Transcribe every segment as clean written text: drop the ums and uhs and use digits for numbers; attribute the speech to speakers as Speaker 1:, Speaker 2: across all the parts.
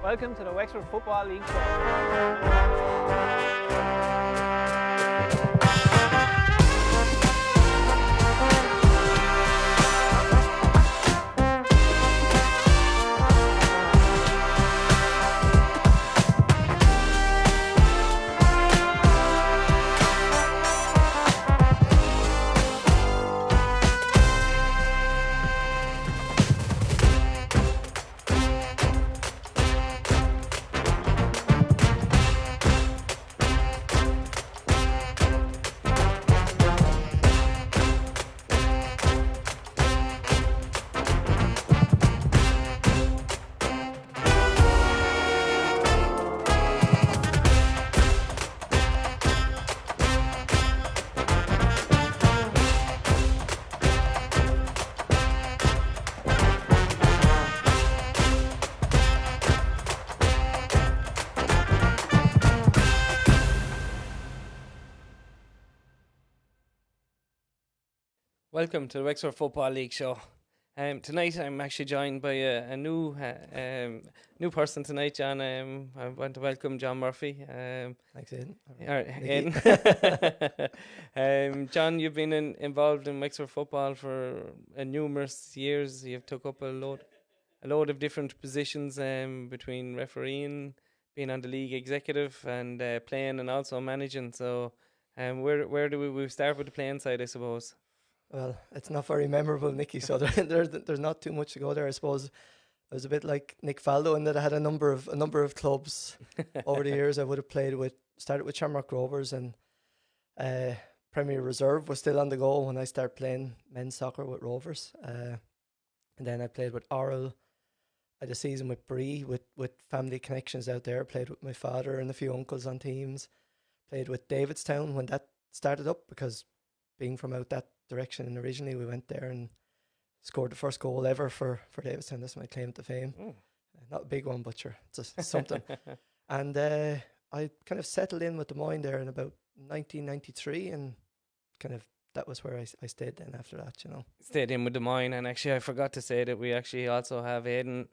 Speaker 1: Welcome to the Wexford Football League Show. Welcome to the Wexford Football League Show. Tonight I'm actually joined by a new person tonight, John. I want to welcome John Murphy.
Speaker 2: Thanks, Aidan.
Speaker 1: Aidan. John, you've been involved in Wexford football for numerous years. You've took up a load of different positions between refereeing, being on the league executive, and playing and also managing. So, where do we start with the playing side, I suppose?
Speaker 2: Well, it's not very memorable, Nicky, so there's not too much to go there. I suppose I was a bit like Nick Faldo in that I had a number of clubs over the years. I would have started with Shamrock Rovers, and Premier Reserve was still on the go when I started playing men's soccer with Rovers. And then I played with Oral. I had a season with Bree with family connections out there. Played with my father and a few uncles on teams. Played with Davidstown when that started up, because being from out that direction, and originally we went there and scored the first goal ever for Davidstown. That's my claim to fame. Not a big one, but sure, it's just something. And I kind of settled in with Des Moines there in about 1993, and kind of that was where I stayed then after that, you know.
Speaker 1: Stayed in with Des Moines, and actually I forgot to say that we actually also have Aidan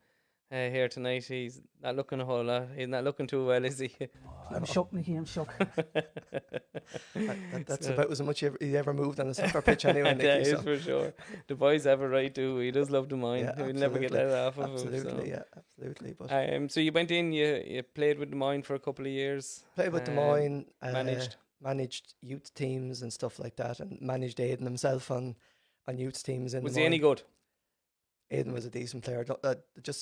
Speaker 1: here tonight. He's not looking a whole lot. He's not looking too well, is he?
Speaker 3: I'm shook, Nicky, I'm shook.
Speaker 2: That's about as much he ever moved on a soccer pitch anyway, Nicky.
Speaker 1: That is for sure. The boys have a right to. He does love Des Moines.
Speaker 2: Yeah,
Speaker 1: He'll never get that off of him.
Speaker 2: Absolutely,
Speaker 1: So.
Speaker 2: yeah, absolutely. But
Speaker 1: so you went in, you played with Des Moines for a couple of years.
Speaker 2: Played with Des Moines,
Speaker 1: managed
Speaker 2: youth teams and stuff like that, and managed Aidan himself on youth teams in
Speaker 1: Was
Speaker 2: Des
Speaker 1: he
Speaker 2: Moines.
Speaker 1: any good?
Speaker 2: Aidan was a decent player. I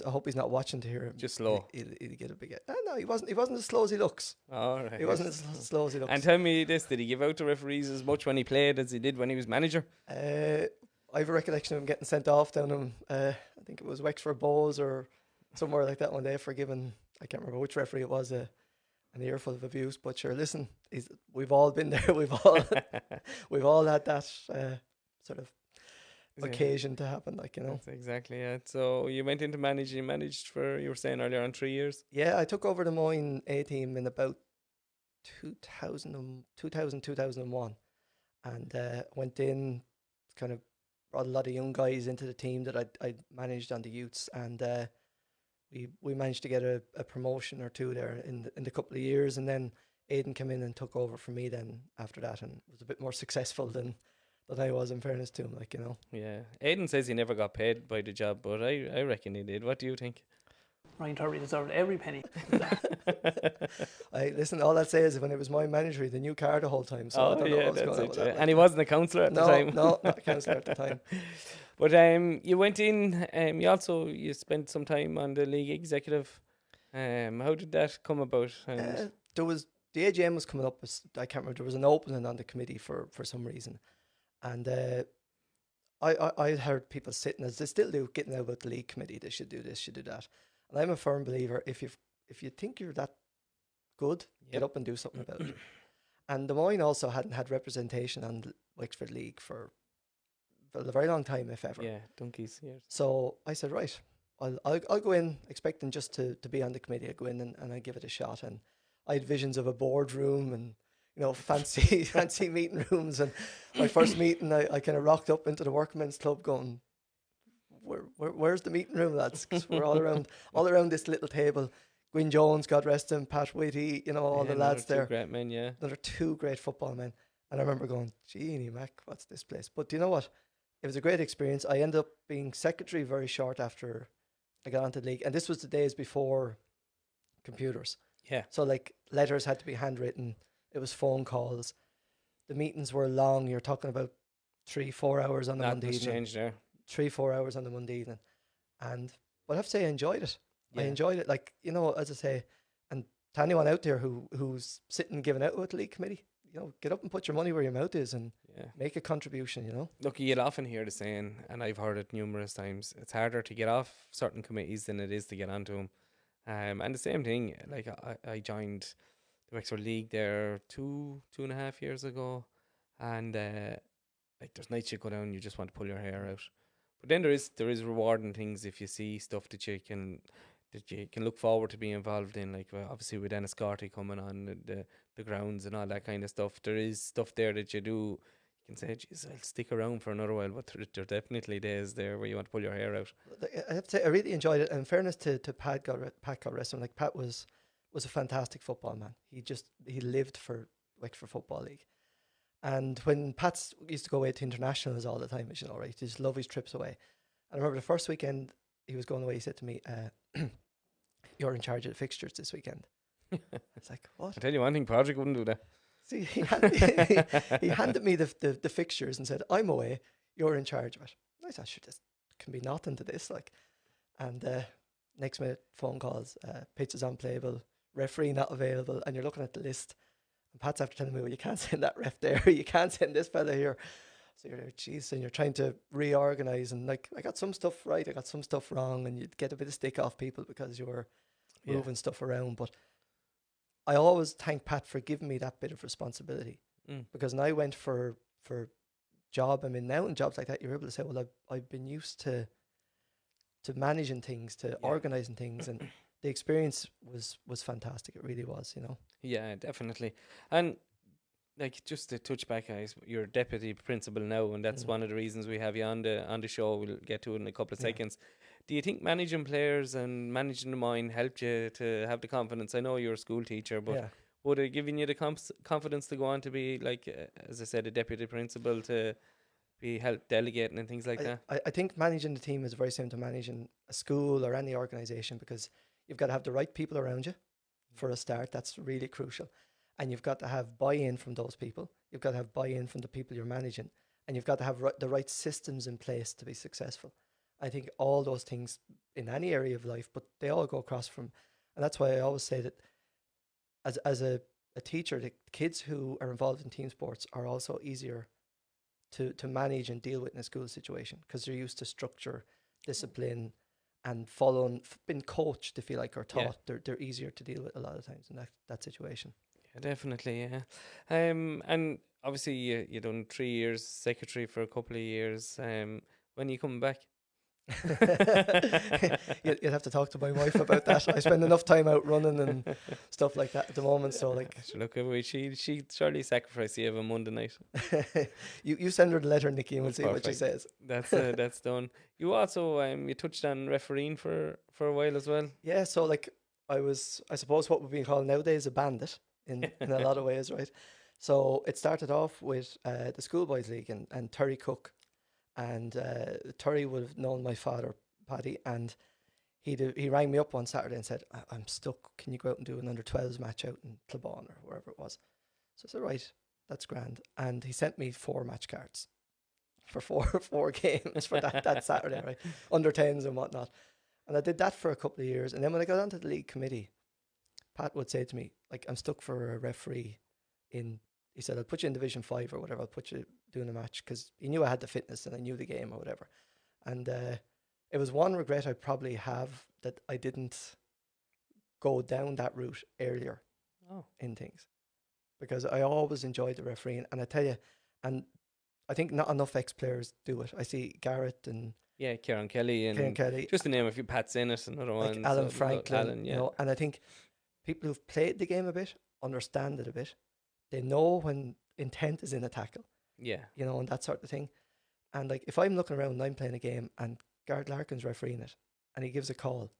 Speaker 2: hope he's not watching to hear him.
Speaker 1: Just slow.
Speaker 2: He'll get a big. No, he wasn't as slow as he looks.
Speaker 1: All right.
Speaker 2: He wasn't as slow as he looks.
Speaker 1: And tell me this: did he give out to referees as much when he played as he did when he was manager?
Speaker 2: I have a recollection of him getting sent off down in, I think it was Wexford Bowes or somewhere like that one day for giving, I can't remember which referee it was, an earful of abuse. But sure, listen, we've all been there. We've all had that sort of occasion to happen, like, you know.
Speaker 1: That's exactly it. So you went into managing. You managed for, you were saying earlier on, 3 years.
Speaker 2: Yeah, I took over the Moyne A team in about 2001, and went in, kind of brought a lot of young guys into the team that I managed on the youths, and we managed to get a promotion or two there in the couple of years, and then Aidan came in and took over for me then after that, and was a bit more successful than I was, in fairness to him, like, you know.
Speaker 1: Yeah. Aidan says he never got paid by the job, but I reckon he did. What do you think?
Speaker 3: Ryan Turvey deserved every penny.
Speaker 2: Listen, all I'd say is when it was my manager, he had a new car the whole time, so I don't know what was going on with that.
Speaker 1: And he wasn't a counsellor at the time.
Speaker 2: No, not a counsellor at the time.
Speaker 1: But you went in, you spent some time on the league executive. How did that come about?
Speaker 2: The AGM was coming up, I can't remember, there was an opening on the committee for some reason. And I heard people sitting, as they still do, getting out about the league committee. They should do this, should do that. And I'm a firm believer, if you think you're that good, get up and do something about it. And Des Moines also hadn't had representation on the Wexford League for a very long time, if ever.
Speaker 1: Yeah, donkeys years.
Speaker 2: So I said, right, I'll go in expecting just to be on the committee. I go in and I give it a shot. And I had visions of a boardroom and, you know, fancy meeting rooms. And my first meeting, I kind of rocked up into the workmen's club going, where's the meeting room, lads? Because we're all around this little table Gwyn Jones, God rest him, Pat Whitty, you know, all the lads
Speaker 1: two
Speaker 2: there.
Speaker 1: great men, yeah.
Speaker 2: Another two great football men. And I remember going, Genie Mac, what's this place? But do you know what? It was a great experience. I ended up being secretary very short after I got onto the league. And this was the days before computers.
Speaker 1: Yeah.
Speaker 2: So like letters had to be handwritten. It was phone calls. The meetings were long. You're talking about 3-4 hours on the
Speaker 1: That
Speaker 2: Monday
Speaker 1: was
Speaker 2: evening.
Speaker 1: changed there.
Speaker 2: 3-4 hours on the Monday evening. And but I have to say I enjoyed it.
Speaker 1: Yeah.
Speaker 2: I enjoyed it. Like, you know, as I say, and to anyone out there who's sitting giving out with the league committee, you know, get up and put your money where your mouth is and make a contribution, you know.
Speaker 1: Look, you'll often hear the saying, and I've heard it numerous times, it's harder to get off certain committees than it is to get onto them. And the same thing, like I joined the Wexford League there 2.5 years ago, and like there's nights you go down, you just want to pull your hair out. But then there is rewarding things if you see stuff that you can look forward to being involved in. Like obviously with Dennis Corty coming on the grounds and all that kind of stuff, there is stuff there that you do. You can say, "Geez, I'll stick around for another while," but there are definitely days there where you want to pull your hair out.
Speaker 2: I have to say I really enjoyed it. And in fairness to Pat, got rest him, like Pat was a fantastic football man. He lived for Wexford Football League. And when Pat used to go away to internationals all the time, as you know, right, he just loved his trips away. And I remember the first weekend he was going away, he said to me, "You're in charge of the fixtures this weekend." It's like, what?
Speaker 1: I tell you one thing, Patrick wouldn't do that.
Speaker 2: See, he handed me the fixtures and said, "I'm away, you're in charge of it." I thought, sure, this can be nothing to this, like. And next minute, phone calls, pitch is unplayable, referee not available, and you're looking at the list. And Pat's after telling me, "Well, you can't send that ref there, you can't send this fella here." So you're there, geez, and you're trying to reorganize. And like, I got some stuff right, I got some stuff wrong, and you'd get a bit of stick off people because you were moving stuff around. But I always thank Pat for giving me that bit of responsibility, because when I went for job I'm in now and jobs like that, you're able to say, "Well, I've been used to managing things, to organising things," and the experience was fantastic. It really was, you know.
Speaker 1: Yeah, definitely. And like just to touch back, guys, you're deputy principal now, and that's one of the reasons we have you on the show. We'll get to it in a couple of seconds. Do you think managing players and managing the mind helped you to have the confidence? I know you're a school teacher, but would it given you the confidence to go on to be, like, as I said, a deputy principal, to be help delegating and things like that?
Speaker 2: I think managing the team is very similar to managing a school or any organisation, because you've got to have the right people around you for a start. That's really crucial. And you've got to have buy-in from those people. You've got to have buy-in from the people you're managing. And you've got to have the right systems in place to be successful. I think all those things in any area of life, but they all go across from, and that's why I always say that as a teacher, the kids who are involved in team sports are also easier to manage and deal with in a school situation, because they're used to structure, discipline, and being coached, if you like, or taught. They're easier to deal with a lot of times in that situation.
Speaker 1: Yeah, definitely, yeah. And obviously you done 3 years secretary for a couple of years. When are you coming back?
Speaker 2: You'd have to talk to my wife about that. I spend enough time out running and stuff like that at the moment. So like,
Speaker 1: look, she surely sacrificed you of a Monday night.
Speaker 2: you send her the letter, Nikki, and we'll see what she says.
Speaker 1: That's done. You also you touched on refereeing for a while as well.
Speaker 2: Yeah, so like I suppose what would be called nowadays a bandit in a lot of ways, right? So it started off with the Schoolboys League and Terry Cook. And Terry would have known my father, Paddy, and he rang me up one Saturday and said, "I'm stuck. Can you go out and do an under-12s match out in Clabon or wherever it was?" So I said, "Right, that's grand." And he sent me 4 match cards for four games for that Saturday, right? Under-10s and whatnot. And I did that for a couple of years. And then when I got onto the league committee, Pat would say to me, like, "I'm stuck for a referee in," he said, "I'll put you in Division 5 or whatever. I'll put you doing a match," because he knew I had the fitness and I knew the game or whatever. And it was one regret I probably have, that I didn't go down that route earlier in things, because I always enjoyed the refereeing. And I tell you, and I think not enough ex-players do it. I see Garrett and
Speaker 1: Kieran Kelly, just to name a few, Pat's in it, another
Speaker 2: like
Speaker 1: one,
Speaker 2: Alan Franklin,
Speaker 1: Alan,
Speaker 2: you know. And I think people who've played the game a bit understand it a bit. They know when intent is in a tackle, you know, and that sort of thing. And like, if I'm looking around and I'm playing a game and Garrett Larkin's refereeing it and he gives a call,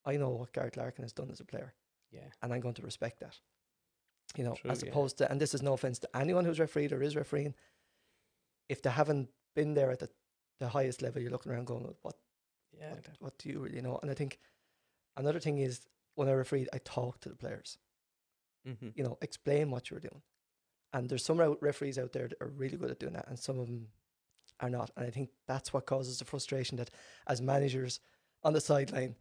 Speaker 2: I know what Gareth Larkin has done as a player,
Speaker 1: Yeah,
Speaker 2: and I'm going to respect that. You know,
Speaker 1: true,
Speaker 2: as
Speaker 1: yeah.
Speaker 2: opposed to, and this is no offense to anyone who's refereed or is refereeing, if they haven't been there at the highest level, you're looking around going,
Speaker 1: Yeah,
Speaker 2: what do you really know? And I think another thing is, when I refereed, I talk to the players.
Speaker 1: mm-hmm.
Speaker 2: You know, explain what you're doing. And there's some referees out there that are really good at doing that, and some of them are not. And I think that's what causes the frustration that, as managers on the sideline,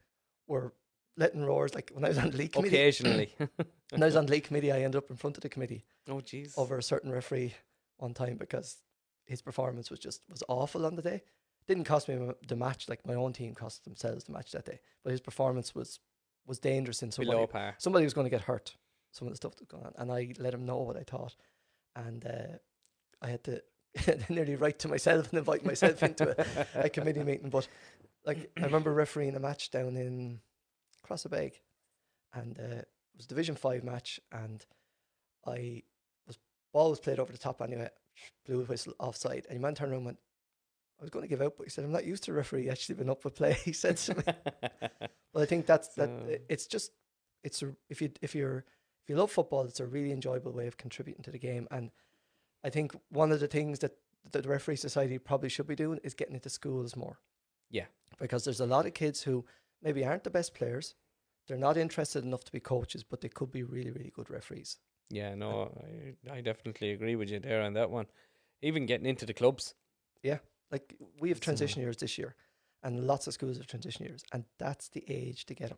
Speaker 2: we're letting roars. Like when I was on the league committee,
Speaker 1: Occasionally.
Speaker 2: when I was on the league committee, I ended up in front of the committee
Speaker 1: Oh, jeez.
Speaker 2: over a certain referee one time because his performance was awful on the day. Didn't cost me the match, like my own team cost themselves the match that day, but his performance was dangerous in
Speaker 1: Below par.
Speaker 2: somebody was going to get hurt. Some of the stuff that was going on, and I let him know what I thought, and I had to nearly write to myself and invite myself into a committee meeting. But like I remember refereeing a match down in Crossabeg, and it was a Division 5 match, and ball was played over the top anyway, blew a whistle offside, and your man turned around and went, I was going to give out, but he said, I'm not used to referee actually been up with play. He said to me. Well, I think if you love football, it's a really enjoyable way of contributing to the game. And I think one of the things that the Referee Society probably should be doing is getting into schools more.
Speaker 1: Yeah.
Speaker 2: Because there's a lot of kids who maybe aren't the best players. They're not interested enough to be coaches, but they could be really, really good referees.
Speaker 1: Yeah, no, I definitely agree with you there on that one. Even getting into the clubs.
Speaker 2: Yeah. Like we have transition years this year, and lots of schools have transition years, and that's the age to get them.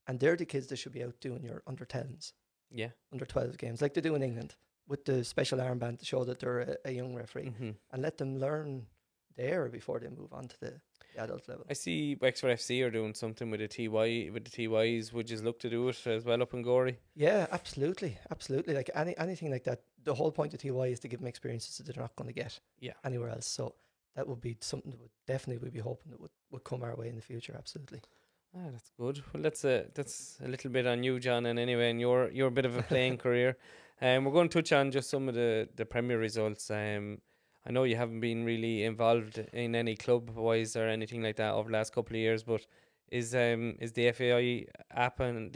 Speaker 2: And they're the kids that should be out doing your under 10s.
Speaker 1: Yeah.
Speaker 2: Under 12 games, like they do in England, with the special armband to show that they're a young referee, and let them learn there before they move on to the adult level.
Speaker 1: I see Wexford FC are doing something with the TYs. Would you look to do it as well up in Gorey?
Speaker 2: Yeah, absolutely. Like anything like that. The whole point of TY is to give them experiences that they're not going to get anywhere else. So that would be something that we'd be hoping that would come our way in the future. Absolutely.
Speaker 1: Ah, that's good. Well, that's a little bit on you, John, and anyway, and your bit of a playing career. We're going to touch on just some of the Premier results. I know you haven't been really involved in any club-wise or anything like that over the last couple of years, but is the FAI app and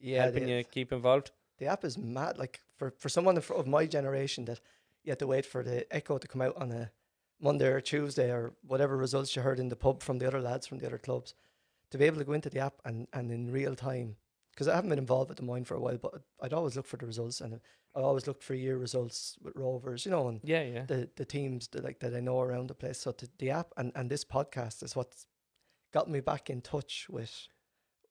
Speaker 1: helping you keep involved?
Speaker 2: The app is mad. Like for someone of my generation, that you had to wait for the Echo to come out on a Monday or Tuesday or whatever results you heard in the pub from the other lads from the other clubs, to be able to go into the app and in real time, because I haven't been involved with the mine for a while, but I'd always look for the results, and I always looked for year results with Rovers, you know, and the teams that I know around the place. So the app and this podcast is what's got me back in touch with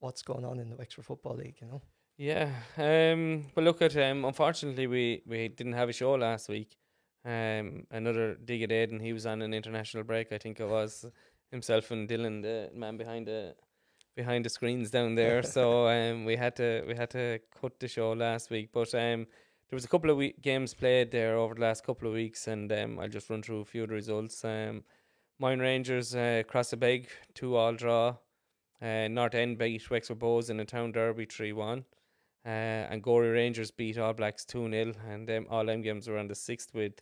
Speaker 2: what's going on in the Wexford Football League, you know.
Speaker 1: Yeah. Well, look at unfortunately we didn't have a show last week. Another dig at Aidan. He was on an international break. I think it was himself and Dylan, the man behind the screens down there. So we had to cut the show last week. But there was a couple of games played there over the last couple of weeks, and I'll just run through a few of the results. Mine Rangers Crossabeg 2-2 draw. North End beat Wexford Bows in a town derby 3-1. And Gorey Rangers beat All Blacks 2-0, and all them games were on the 6th with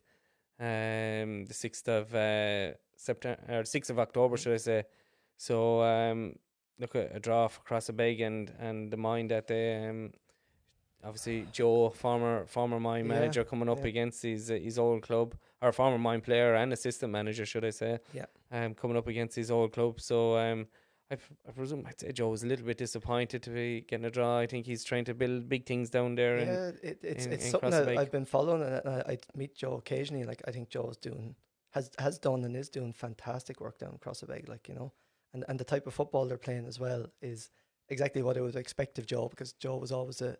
Speaker 1: the 6th of September or 6th of October, should I say. So look at a draw for Crossabeg and the mind that they obviously Joe, former mine manager, coming up against his old club, or former mine player and assistant manager, should I say? Coming up against his old club. So I presume I'd say Joe was a little bit disappointed to be getting a draw. I think he's trying to build big things down there.
Speaker 2: Yeah, it's something that I've been following, and I meet Joe occasionally. Like I think Joe's has done and is doing fantastic work down Crossabeg, like, you know, and the type of football they're playing as well is exactly what I would expect of Joe, because Joe was always a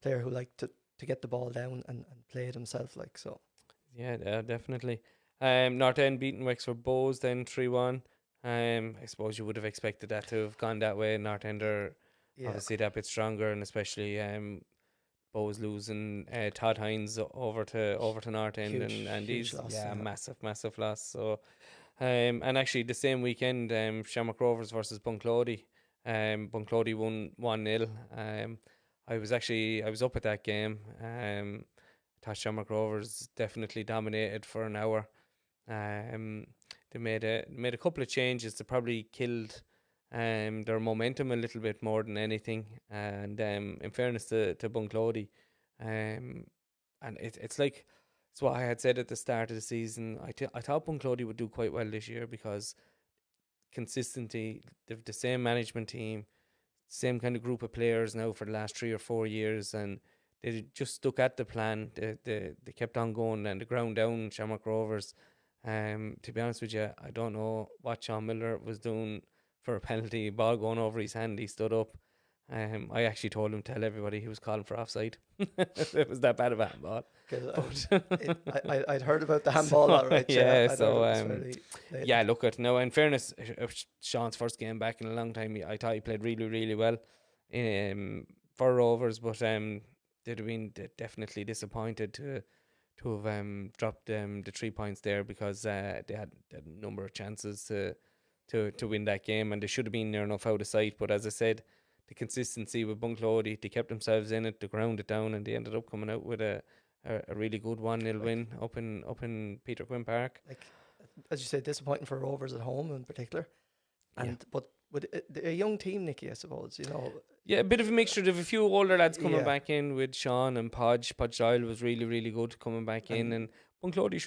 Speaker 2: player who liked to get the ball down and play it himself, like. So
Speaker 1: yeah, definitely. North End beating Wexford Bows then 3-1. I suppose you would have expected that to have gone that way. North End are obviously that bit stronger, and especially Bows losing Todd Hines over to North End, and he's
Speaker 2: loss,
Speaker 1: massive loss. So and actually the same weekend, Shamrock Rovers versus Bunclody. Bunclody won 1-0. I was up at that game. Thought Shamrock Rovers definitely dominated for an hour. They made a couple of changes that probably killed their momentum a little bit more than anything. And in fairness to Bunclody, and it's like it's what I had said at the start of the season. I thought Bunclody would do quite well this year because consistency, they've the same management team, same kind of group of players now for the last 3 or 4 years, and they just stuck at the plan. They kept on going and the ground down Shamrock Rovers. To be honest with you, I don't know what Sean Miller was doing for a penalty. Ball going over his hand, he stood up. I actually told him to tell everybody he was calling for offside. It was that bad of a handball.
Speaker 2: I'd heard about the handball,
Speaker 1: So,
Speaker 2: all right.
Speaker 1: yeah,
Speaker 2: I'd
Speaker 1: so,
Speaker 2: heard it was fairly late.
Speaker 1: yeah, look at now. In fairness, Sean's first game back in a long time. I thought he played really, really well for Rovers, but they'd have been definitely disappointed to have dropped the 3 points there because they had a number of chances to win that game, and they should have been near enough out of sight. But as I said, the consistency with Bunclody, they kept themselves in it, they ground it down, and they ended up coming out with a really good 1-0 win up in Peter Quinn Park.
Speaker 2: Like, as you say, disappointing for Rovers at home in particular. But with a young team, Nicky, I suppose, you know.
Speaker 1: Yeah, a bit of a mixture. Of a few older lads coming
Speaker 2: Yeah.
Speaker 1: back in with Sean and Podge. Podge Doyle was really, really good coming back in, and Bunclody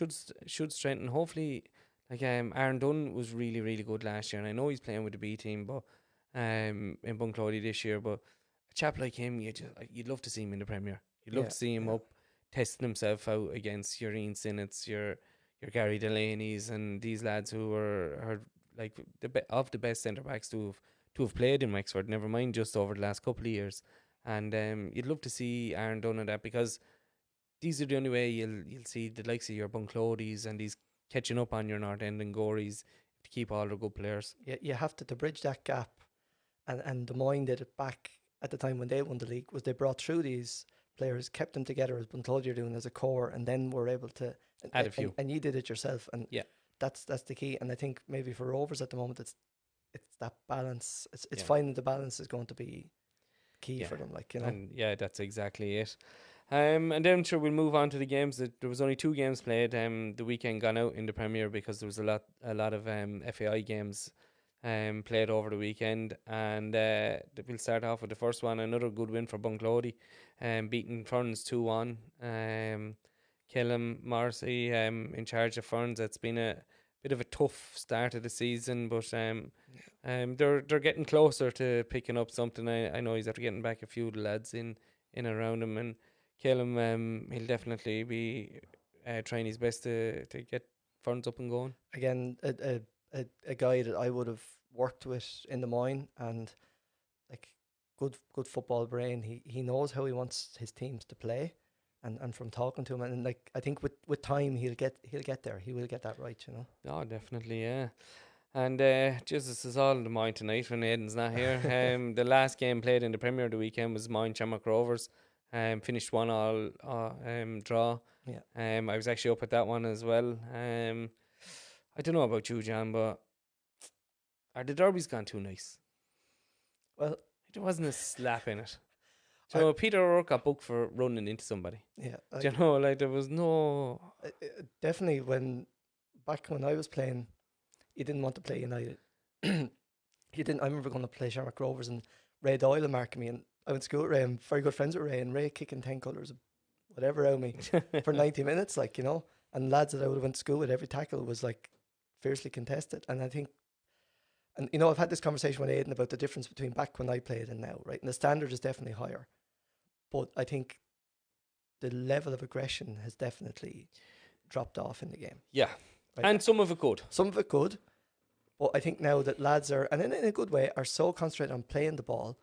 Speaker 1: should strengthen. Hopefully, like Aaron Dunn was really, really good last year, and I know he's playing with the B team, but in Bunclody this year. But a chap like him, you'd love to see him in the Premier. You'd love to see him up testing himself out against your Ian Sinnott's, your Gary Delaney's, and these lads who are like of the best centre backs to have played in Wexford. Never mind just over the last couple of years, and you'd love to see Aaron Dunn in that because these are the only way you'll see the likes of your Bunclodys and these catching up on your North End and Goreys to keep all their good players.
Speaker 2: Yeah, you have to bridge that gap, and Des Moines did it back at the time when they won the league. Was they brought through these players, kept them together as Bunclody are doing as a core, and then were able to
Speaker 1: add a few.
Speaker 2: And you did it yourself, and
Speaker 1: yeah,
Speaker 2: that's the key. And I think maybe for Rovers at the moment, it's that balance. It's finding the balance is going to be key for them. Like, you know,
Speaker 1: and yeah, that's exactly it. And then sure we'll move on to the games. There was only 2 games played. The weekend gone out in the Premier because there was a lot of FAI games played over the weekend, and we'll start off with the first one. Another good win for Bunclody, beating Ferns 2-1. Killam Morrissey in charge of Ferns. It's been a bit of a tough start of the season, but they're getting closer to picking up something. I know he's after getting back a few of the lads in around him, and Killam, he'll definitely be trying his best to get Ferns up and going.
Speaker 2: Again, a guy that I would have worked with in Des Moines, and like good football brain. He knows how he wants his teams to play, and from talking to him, and like I think with time he'll get there. He will get that right, you know.
Speaker 1: Oh, definitely, yeah. And Jesus is all in Des Moines tonight when Aidan's not here. The last game played in the Premier of the weekend was Moyne Shamrock Rovers. Finished 1-1 draw.
Speaker 2: Yeah.
Speaker 1: I was actually up at that one as well. I don't know about you, John, but are the derbies gone too nice?
Speaker 2: Well,
Speaker 1: there wasn't a slap in it. Do you know, Peter O'Rourke got booked for running into somebody.
Speaker 2: Yeah.
Speaker 1: Do you know, like there was no.
Speaker 2: Definitely back when I was playing, you didn't want to play United. You didn't. I remember going to play Shamrock Rovers and Ray Doyle marking me, and I went to school with Ray. I'm very good friends with Ray, and Ray kicking 10 colours, whatever, out of me for 90 minutes, like, you know. And lads that I would have went to school with, every tackle was like fiercely contested. And I think, and you know, I've had this conversation with Aidan about the difference between back when I played and now, right? And the standard is definitely higher, but I think the level of aggression has definitely dropped off in the game.
Speaker 1: Yeah,
Speaker 2: right?
Speaker 1: And some of it good.
Speaker 2: Some of it good, but I think now that lads are, and in a good way, are so concentrated on playing the ball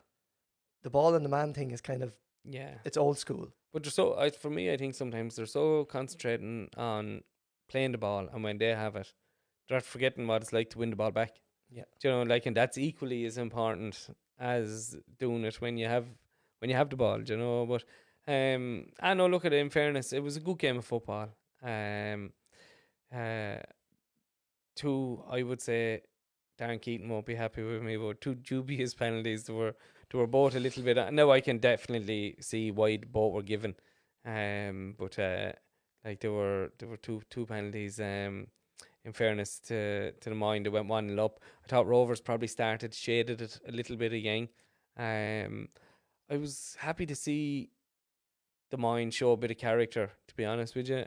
Speaker 2: and the man thing is kind of, it's old school.
Speaker 1: But they're so, for me, I think sometimes they're so concentrating on playing the ball, and when they have it, they're forgetting what it's like to win the ball back.
Speaker 2: Yeah,
Speaker 1: do you know, like, and that's equally as important as doing it when you have the ball. Do you know, but I know. Look at it. In fairness, it was a good game of football. Two, I would say, Darren Keaton won't be happy with me, but 2 dubious penalties. They were both a little bit. Now I can definitely see why both were given, but like there were two penalties. in fairness to the Mind, they went 1-0 up. I thought Rovers probably shaded it a little bit again. I was happy to see the Mind show a bit of character, to be honest with you.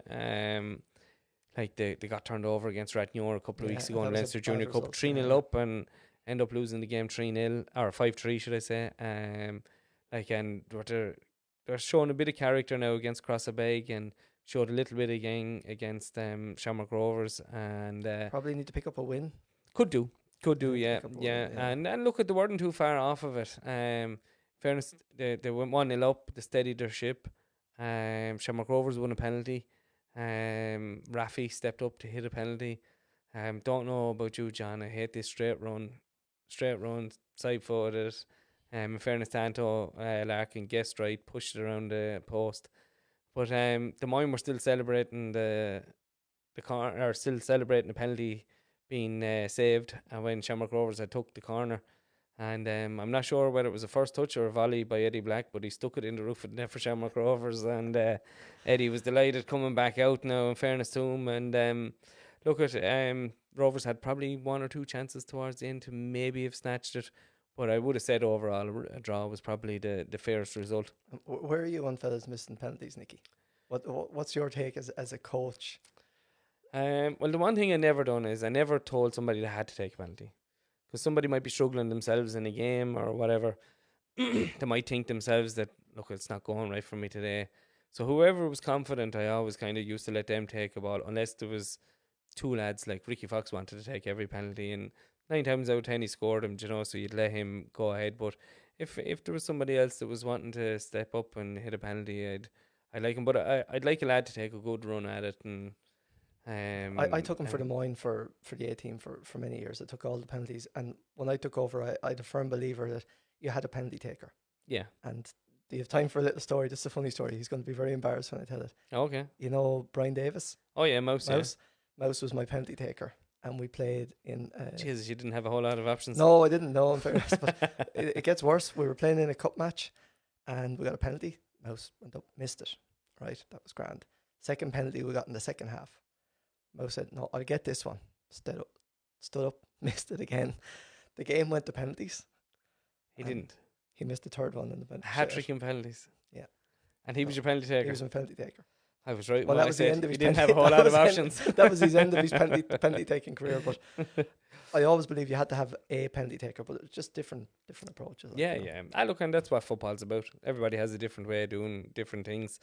Speaker 1: Like they got turned over against Rathnure a couple of weeks ago in Leinster Junior Cup, 3-0 up, and end up losing the game 3-0 or 5-3, should I say? And they're showing a bit of character now against Crossabeg, and showed a little bit again against Shamrock Rovers, and
Speaker 2: Probably need to pick up a win.
Speaker 1: could do,
Speaker 2: Yeah, yeah.
Speaker 1: And look, they weren't too far off of it. Fairness, they went 1-0 up, they steadied their ship. Shamrock Rovers won a penalty. Rafi stepped up to hit a penalty. Don't know about you, John. I hate this straight run, side footed. In fairness to Anto Larkin, guessed right, pushed it around the post. But the Mine were still celebrating the corner, or still celebrating the penalty being saved, and when Shamrock Rovers had took the corner. And I'm not sure whether it was a first touch or a volley by Eddie Black, but he stuck it in the roof of the net for Shamrock Rovers, and Eddie was delighted coming back out now, in fairness to him. And look at Rovers had probably one or two chances towards the end to maybe have snatched it, but I would have said overall a draw was probably the fairest result.
Speaker 2: Where are you on fellas missing penalties, Nicky? What's your take as a coach?
Speaker 1: Well, the one thing I never done is I never told somebody they had to take a penalty. Because somebody might be struggling themselves in a game or whatever. They might think themselves that, look, it's not going right for me today. So whoever was confident, I always kind of used to let them take a ball, unless there was two lads like Ricky Fox wanted to take every penalty, and 9 times out of 10 he scored them, so you'd let him go ahead. But if there was somebody else that was wanting to step up and hit a penalty, I'd like him. But I'd like a lad to take a good run at it. And
Speaker 2: I took him for the Moyne for the A team for many years. I took all the penalties, and when I took over, I'm a firm believer that you had a penalty taker.
Speaker 1: Yeah.
Speaker 2: And do you have time for a little story? This is a funny story. He's going to be very embarrassed when I tell it.
Speaker 1: Okay.
Speaker 2: You know Brian Davis?
Speaker 1: Oh yeah, Mouse.
Speaker 2: Mouse was my penalty taker, and we played in.
Speaker 1: Jesus, you didn't have a whole lot of options.
Speaker 2: No, I didn't know. In fairness, but it gets worse. We were playing in a cup match, and we got a penalty. Mouse went up, missed it. Right, that was grand. Second penalty we got in the second half. Mo said, "No, I'll get this one." Stood up, missed it again. The game went to penalties.
Speaker 1: He didn't.
Speaker 2: He missed the third one in the penalty.
Speaker 1: Hat-trick in penalties.
Speaker 2: Yeah.
Speaker 1: And he was your penalty taker?
Speaker 2: He was my penalty taker.
Speaker 1: I was right.
Speaker 2: Well, that was the end of his
Speaker 1: penalty. He didn't have a whole lot of options.
Speaker 2: That was his end of his penalty taking career. But I always believe you had to have a penalty taker, but it's just different approaches.
Speaker 1: Yeah, yeah. Look, and that's what football's about. Everybody has a different way of doing different things.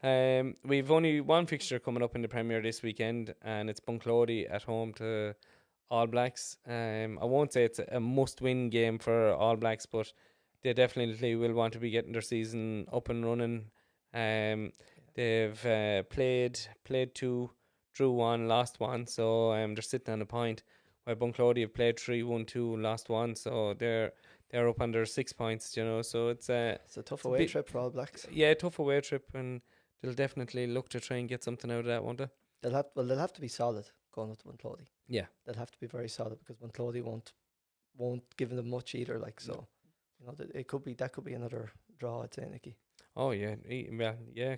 Speaker 1: We've only one fixture coming up in the Premier this weekend, and it's Bunclody at home to All Blacks. I won't say it's a must-win game for All Blacks, but they definitely will want to be getting their season up and running. They've played 2, drew 1, lost 1, so they're sitting on a point. While Bunclody have played 3, 1, 2, lost 1, so they're up under 6 points. So it's a
Speaker 2: tough away trip for All Blacks.
Speaker 1: Yeah, tough away trip, and they'll definitely look to try and get something out of that, won't they?
Speaker 2: They'll have to be solid going up to Bunclody.
Speaker 1: Yeah,
Speaker 2: they'll have to be very solid, because Bunclody won't give them much either. Like, so, it could be another draw, I'd say, Nicky. Oh
Speaker 1: yeah,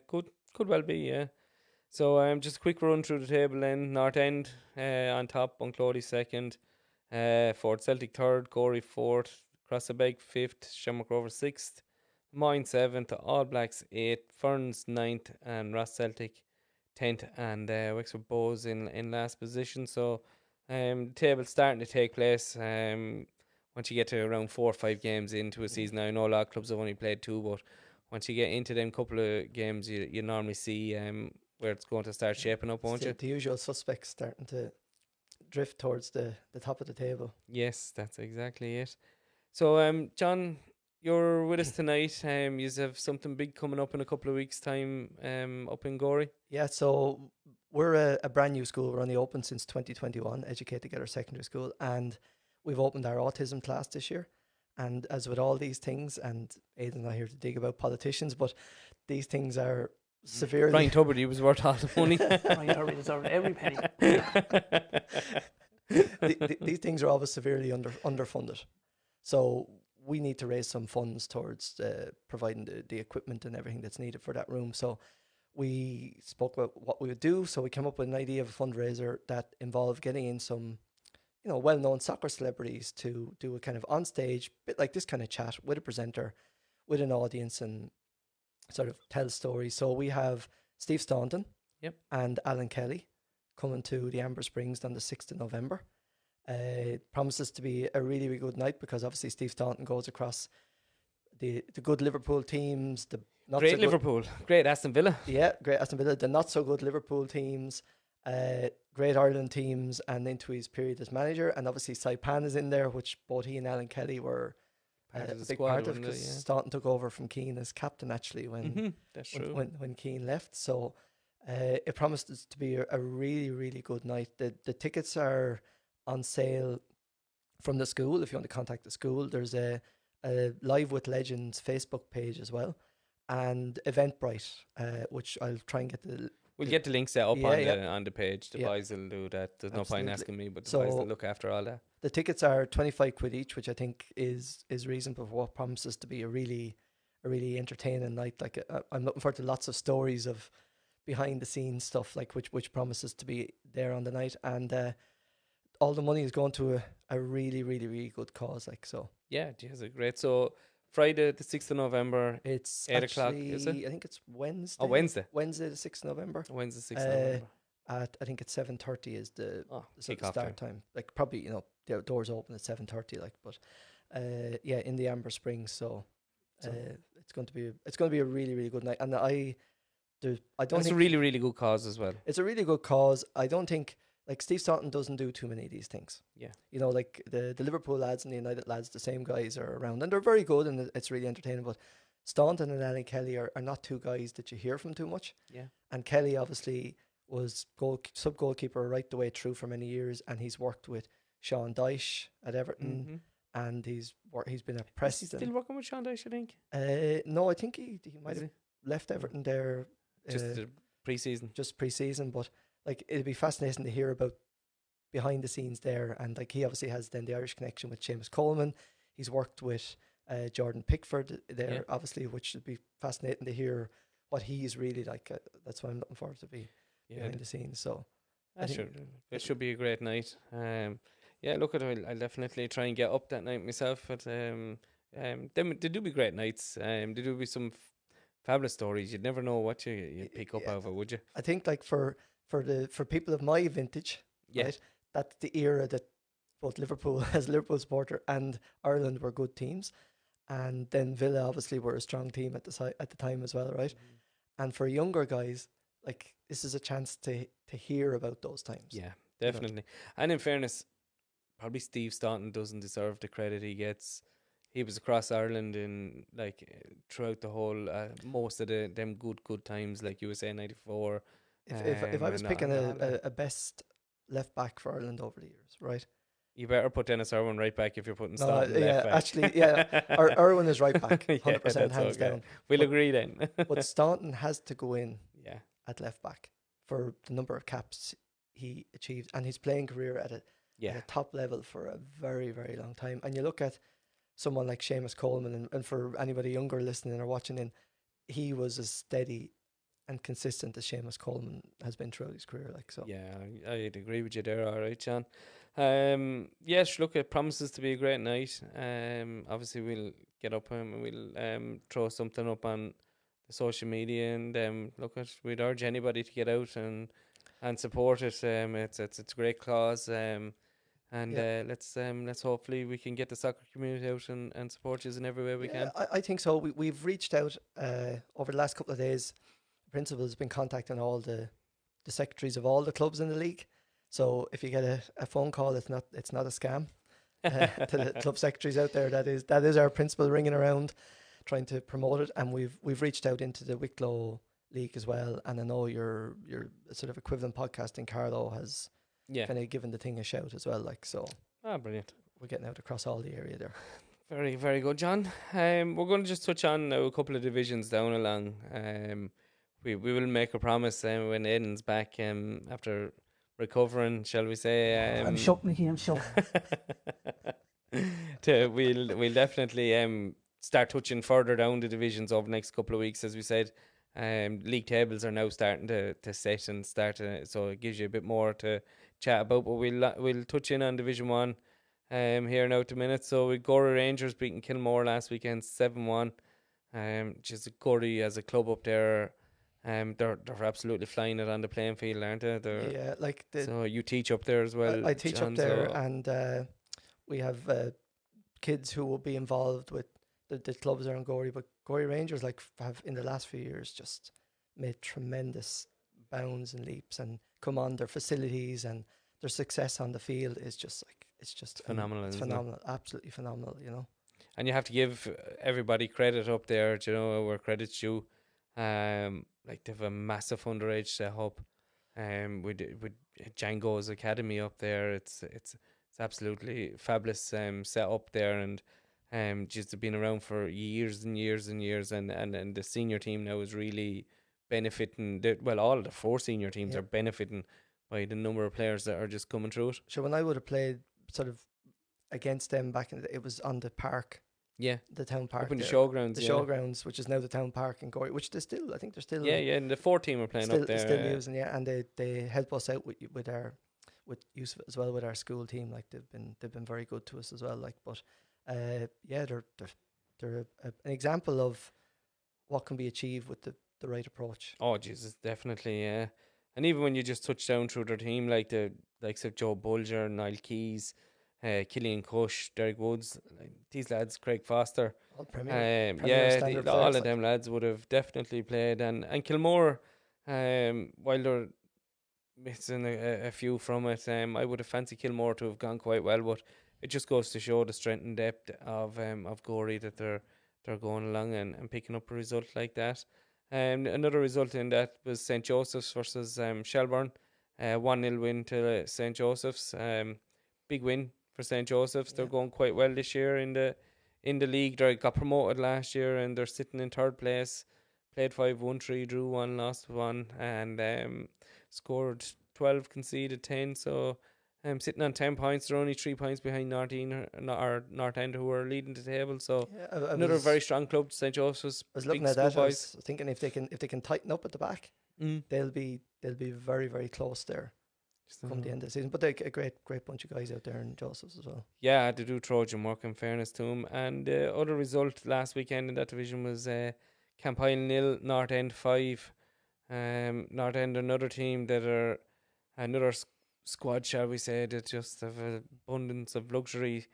Speaker 1: could well be, yeah. So just a quick run through the table then. North End on top, Bunclody second, Fort Celtic third, Gorey fourth, Crossabeg 5th, Shamrock Rovers 6th, Moyne 7th, All Blacks 8th, Ferns 9th, and Ross Celtic 10th, and Wexford Bows in last position. So the table's starting to take place. Once you get to around 4 or 5 games into a season, I know a lot of clubs have only played 2, but once you get into them couple of games, you normally see where it's going to start shaping up, won't you?
Speaker 2: The usual suspects starting to drift towards the top of the table.
Speaker 1: Yes, that's exactly it. So, John, you're with us tonight. You have something big coming up in a couple of weeks' time up in Gorey.
Speaker 2: Yeah, so we're a brand new school. We're only open since 2021, Educate Together Secondary School, and we've opened our autism class this year. And as with all these things, and Aidan's not here to dig about politicians, but these things are severely...
Speaker 1: Brian Tuberty was worth all the money.
Speaker 3: Brian Tuberty deserved every penny.
Speaker 2: These things are always severely underfunded. So we need to raise some funds towards providing the equipment and everything that's needed for that room. So we spoke about what we would do. So we came up with an idea of a fundraiser that involved getting in some, well-known soccer celebrities to do a kind of on-stage bit like this kind of chat with a presenter, with an audience, and sort of tell stories. So we have Steve Staunton, and Alan Kelly coming to the Amber Springs on the 6th of November. It promises to be a really, really good night because obviously Steve Staunton goes across the good Liverpool teams, the not
Speaker 1: Great
Speaker 2: so good,
Speaker 1: Liverpool, great Aston Villa.
Speaker 2: yeah, great Aston Villa, the not so good Liverpool teams, great Ireland teams, and into his period as manager. And obviously Saipan is in there, which both he and Alan Kelly were
Speaker 1: Part of the
Speaker 2: a big
Speaker 1: squad,
Speaker 2: part of,
Speaker 1: wasn't it?
Speaker 2: because
Speaker 1: Yeah.
Speaker 2: Staunton took over from Keane as captain actually when
Speaker 1: That's true.
Speaker 2: when Keane left. So it promises to be a really, really good night. The tickets are on sale from the school. If you want to contact the school, there's a Live with Legends Facebook page as well, and Eventbrite, which I'll try and get
Speaker 1: We'll get the link set up
Speaker 2: Yeah,
Speaker 1: on the page. The
Speaker 2: Yeah.
Speaker 1: boys will do that. There's no point
Speaker 2: Absolutely.
Speaker 1: asking me, but the
Speaker 2: So-
Speaker 1: boys will look after all that.
Speaker 2: The tickets are 25 quid each, which I think is reasonable for what promises to be a really entertaining night. Like I'm looking forward to lots of stories of behind the scenes stuff, like which promises to be there on the night, and all the money is going to a really, really, really good cause. Like, so
Speaker 1: Yeah, geez, great. So Friday the 6th of November,
Speaker 2: it's
Speaker 1: 8 o'clock,
Speaker 2: actually,
Speaker 1: is it?
Speaker 2: I think it's Wednesday.
Speaker 1: Oh, Wednesday.
Speaker 2: Wednesday the 6th of November.
Speaker 1: Wednesday 6th of November.
Speaker 2: At I think it's 7:30 is the
Speaker 1: Oh,
Speaker 2: sort
Speaker 1: kick
Speaker 2: of
Speaker 1: off
Speaker 2: start time. Like probably the doors open at 7:30. Like, but yeah, in the Amber Springs. So
Speaker 1: So-
Speaker 2: it's going to be a really, really good night. And I don't
Speaker 1: It's a
Speaker 2: think
Speaker 1: really, really good cause as well.
Speaker 2: it's a really good cause. I don't think like Steve Staunton doesn't do too many of these things.
Speaker 1: Yeah.
Speaker 2: Like the Liverpool lads and the United lads, the same guys are around, and they're very good, and it's really entertaining. But Staunton and Alan Kelly are not two guys that you hear from too much.
Speaker 1: Yeah.
Speaker 2: And Kelly obviously was sub goalkeeper right the way through for many years, and he's worked with Sean Dyche at Everton, and he's been at
Speaker 1: Is he
Speaker 2: Preston.
Speaker 1: still working with Sean Dyche, I think?
Speaker 2: No, I think he might
Speaker 1: Is
Speaker 2: have left Everton there
Speaker 1: Just the pre-season.
Speaker 2: just pre-season, but like it'd be fascinating to hear about behind the scenes there. And like he obviously has then the Irish connection with Seamus Coleman. He's worked with Jordan Pickford there,
Speaker 1: Yeah.
Speaker 2: obviously, which would be fascinating to hear what he's really like. That's why I'm looking forward to be
Speaker 1: Yeah,
Speaker 2: behind the scenes. So I
Speaker 1: that
Speaker 2: think
Speaker 1: it should be a great night. Yeah, look at it. I'll definitely try and get up that night myself. But they do be great nights. They do be some fabulous stories. You'd never know what you pick up
Speaker 2: Yeah.
Speaker 1: out of it, would you?
Speaker 2: I think like for people of my vintage,
Speaker 1: Yeah.
Speaker 2: right, that's the era that both Liverpool as a Liverpool supporter and Ireland were good teams, and then Villa obviously were a strong team at the time as well, right? And for younger guys, like this is a chance to hear about those times.
Speaker 1: Yeah, definitely. And in fairness, probably Steve Staunton doesn't deserve the credit he gets. He was across Ireland in throughout the whole most of them good times, like USA '94.
Speaker 2: If I was
Speaker 1: and
Speaker 2: picking
Speaker 1: all that.
Speaker 2: a best left back for Ireland over the years, right?
Speaker 1: You better put Dennis Irwin right back if you're putting
Speaker 2: No,
Speaker 1: Staunton
Speaker 2: yeah,
Speaker 1: left back.
Speaker 2: actually, yeah, Irwin is right back, 100%
Speaker 1: that's
Speaker 2: hands
Speaker 1: okay.
Speaker 2: down.
Speaker 1: We'll
Speaker 2: But-
Speaker 1: agree then.
Speaker 2: But Staunton has to go in
Speaker 1: Yeah,
Speaker 2: at left back for the number of caps he achieved and his playing career at a
Speaker 1: yeah,
Speaker 2: top level for a very, very long time. And you look at someone like Seamus Coleman, and for anybody younger listening or watching in, he was as steady and consistent as Seamus Coleman has been throughout his career. Like, so
Speaker 1: yeah. I'd agree with you there. All right, John. Yes, look, it promises to be a great night. Obviously we'll get up and we'll throw something up on the social media, and look, we'd urge anybody to get out and support it. It's a great cause. And
Speaker 2: Yeah.
Speaker 1: let's hopefully we can get the soccer community out and support you in every way we can.
Speaker 2: I think so. We've reached out over the last couple of days. The principal has been contacting all the secretaries of all the clubs in the league. So if you get a phone call, it's not a scam. To the club secretaries out there, that is our principal ringing around trying to promote it. And we've reached out into the Wicklow League as well. And I know your sort of equivalent podcast in Carlow has
Speaker 1: Yeah.
Speaker 2: kind of given the thing a shout as well. Like, so
Speaker 1: Brilliant.
Speaker 2: we're getting out across all the area there.
Speaker 1: Very, very good, John. We're going to just touch on now a couple of divisions down along. We will make a promise when Aidan's back after recovering, shall we say?
Speaker 3: I'm shocked, Mickey. I'm shocked.
Speaker 1: We'll definitely start touching further down the divisions over the next couple of weeks, as we said. league tables are now starting to set and so it gives you a bit more to chat about. But we'll touch in on Division 1 here now at the minute. So with Gorey Rangers beating Kilmore last weekend 7-1. Which is Gorey as a club up there. They're absolutely flying it on the playing field, aren't they?
Speaker 2: Yeah, like
Speaker 1: so you teach up there as well.
Speaker 2: I teach
Speaker 1: John,
Speaker 2: up there,
Speaker 1: so
Speaker 2: and we have kids who will be involved with the clubs around Gorey. But Gorey Rangers have in the last few years just made tremendous bounds and leaps, and come on, their facilities and their success on the field is just
Speaker 1: phenomenal.
Speaker 2: It's phenomenal, absolutely phenomenal.
Speaker 1: And you have to give everybody credit up there, where credit's due. Like they have a massive underage set up. With Django's Academy up there, it's absolutely fabulous set up there, and just been around for years and years and years, and the senior team now is really benefiting. All of the 4 senior teams are benefiting by the number of players that are just coming through it.
Speaker 2: So when I would have played sort of against them back in the day, it was on the park.
Speaker 1: Yeah,
Speaker 2: the town park.
Speaker 1: Up in the showgrounds.
Speaker 2: The showgrounds, which is now the town park in Gorey, which I think they're still.
Speaker 1: Yeah, and the 4 team are playing up there.
Speaker 2: Still using, and they help us out with use as well with our school team. Like they've been very good to us as well. Like, but they're an example of what can be achieved with the right approach.
Speaker 1: Oh Jesus, definitely, yeah. And even when you just touch down through their team, like the likes of Joe Bulger, Niall Keys, Killian Cush, Derek Woods, these lads, Craig Foster,
Speaker 2: all Premier
Speaker 1: all of them lads would have definitely played. And Kilmore, while they're missing a few from it, I would have fancied Kilmore to have gone quite well, but it just goes to show the strength and depth of Gorey, that they're going along and picking up a result like that. Another result in that was St. Joseph's versus Shelbourne, 1-0 win to St. Joseph's. Big win for St. Joseph's. They're going quite well this year in the league. They got promoted last year and they're sitting in 3rd place. Played 5, won 3, drew 1, lost 1, and scored 12, conceded 10. So sitting on 10 points. They're only 3 points behind North End, who are leading the table. So another very strong club, St. Joseph's.
Speaker 2: I was looking at that. I was thinking if they can tighten up at the back, they'll be very, very close there come the end of the season. But they're a great bunch of guys out there in Joseph's as well.
Speaker 1: Yeah, they do Trojan work, in fairness to them. And the other result last weekend in that division was Campile 0, North End 5. North End, another team that are another squad, shall we say, that just have an abundance of luxury,